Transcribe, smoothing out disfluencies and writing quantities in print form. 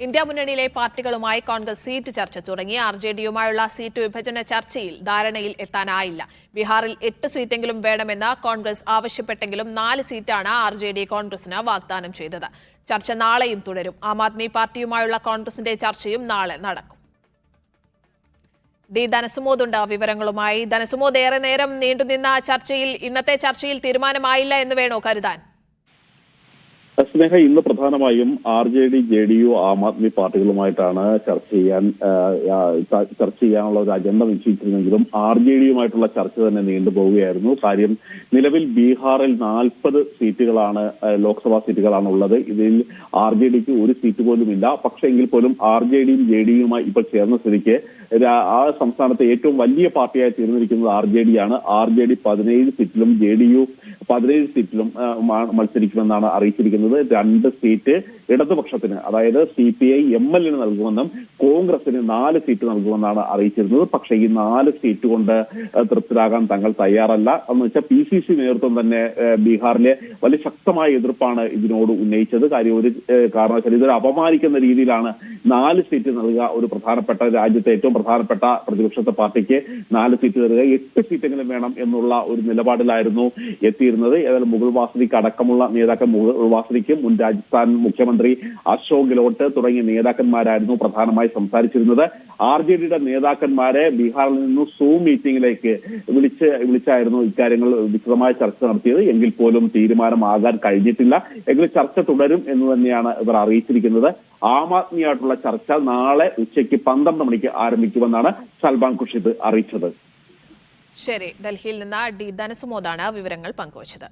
India മുന്നണിയിലെ പാർട്ടികളുമായി Congress seat ചർച്ച തുടങ്ങി. RJDയുമായുള്ള സീറ്റ് വിഭജന ചർച്ചയിൽ ധാരണയിൽ എത്താനായില്ല. ബീഹാറിൽ 8 സീറ്റെങ്കിലും വേണമെന്ന് കോൺഗ്രസ് ആവശ്യപ്പെട്ടെങ്കിലും 4 സീറ്റാണ് RJD കോൺഗ്രസിന് വാഗ്ദാനം ചെയ്തത്. ചർച്ച നാളെയും തുടരും. ആം ആദ്മി പാർട്ടിയുമായുള്ള കോൺഗ്രസിന്റെ ചർച്ചയും നാളെ നടക്കും. ധനസുമോദുണ്ട് വിവരങ്ങളുമായി. ധനസുമോദ്, ഏറെ നേരം നീണ്ടുനിന്ന ചർച്ചയിൽ ഇന്നത്തെ ചർച്ചയിൽ തീരുമാനമായില്ല എന്ന് വേണോ കരുതാൻ? സ്നേഹ, ഇന്ന് പ്രധാനമായും RJD, JDU, ആം ആദ്മി പാർട്ടികളുമായിട്ടാണ് ചർച്ച ചെയ്യാനുള്ള ഒരു അജണ്ട നിശ്ചയിച്ചിരുന്നെങ്കിലും RJDയുമായിട്ടുള്ള ചർച്ച തന്നെ നീണ്ടുപോവുകയായിരുന്നു. കാര്യം നിലവിൽ ബീഹാറിൽ 40 സീറ്റുകളാണ്, ലോക്സഭാ സീറ്റുകളാണ് ഉള്ളത്. ഇതിൽ RJDക്ക് ഒരു സീറ്റ് പോലും ഇല്ല. പക്ഷേ എങ്കിൽ പോലും RJDയും JDയുമായി ഇപ്പോൾ ചേർന്ന സ്ഥിതിക്ക് ആ സംസ്ഥാനത്തെ ഏറ്റവും വലിയ പാർട്ടിയായി തീർന്നിരിക്കുന്നത് RJDയാണ്. RJD 17 സീറ്റിലും JDU 17 സീറ്റിലും മത്സരിക്കുമെന്നാണ് അറിയിച്ചിരിക്കുന്നത്. 2 സീറ്റ് ഇടതുപക്ഷത്തിന്, അതായത് CPI ML നൽകുമെന്നും കോൺഗ്രസിന് 4 സീറ്റ് നൽകുമെന്നാണ് അറിയിച്ചിരുന്നത്. പക്ഷേ ഈ 4 സീറ്റ് കൊണ്ട് തൃപ്തരാകാൻ തങ്ങൾ തയ്യാറല്ല. എന്ന് വെച്ചാൽ PCC നേതൃത്വം തന്നെ ബീഹാറിലെ വലിയ ശക്തമായ എതിർപ്പാണ് ഇതിനോട് ഉന്നയിച്ചത്. കാര്യം ഒരു കാരണവശാലും ഇതൊരു അപമാനിക്കുന്ന രീതിയിലാണ് 4 സീറ്റ് നൽകുക. ഒരു പ്രധാനപ്പെട്ട രാജ്യത്തെ ഏറ്റവും പ്രധാനപ്പെട്ട പ്രതിപക്ഷത്തെ പാർട്ടിക്ക് 4 സീറ്റ് തരിക, 8 സീറ്റെങ്കിലും വേണം എന്നുള്ള ഒരു നിലപാടിലായിരുന്നു എത്തിയിരുന്നത്. ഏതായാലും മുകുൾ വാസ്നിക് അടക്കമുള്ള നേതാക്കൾ, മുകുൾ വാസ്നിക്, മുൻ രാജസ്ഥാൻ മുഖ്യമന്ത്രി അശോക് ഗെഹ്ലോട്ട് തുടങ്ങിയ നേതാക്കന്മാരായിരുന്നു പ്രധാനമായി സംസാരിച്ചിരുന്നത്. RJDയുടെ നേതാക്കന്മാരെ ബീഹാറിൽ നിന്ന് സൂം മീറ്റിംഗിലേക്ക് വിളിച്ചായിരുന്നു ഇക്കാര്യങ്ങൾ വിശദമായ ചർച്ച നടത്തിയത്. എങ്കിൽ പോലും തീരുമാനമാകാൻ കഴിഞ്ഞിട്ടില്ല. എങ്കിലും ചർച്ച തുടരും എന്ന് തന്നെയാണ് ഇവർ അറിയിച്ചിരിക്കുന്നത്. ആം ആദ്മിയായിട്ടുള്ള ചർച്ച നാളെ ഉച്ചയ്ക്ക് 12 മണിക്ക് ആരംഭിക്കുമെന്നാണ് സൽമാൻ ഖുർഷിദ് അറിയിച്ചത്. ശരി, ഡൽഹിയിൽ നിന്ന് ധനസുമോദാണ് വിവരങ്ങൾ പങ്കുവച്ചത്.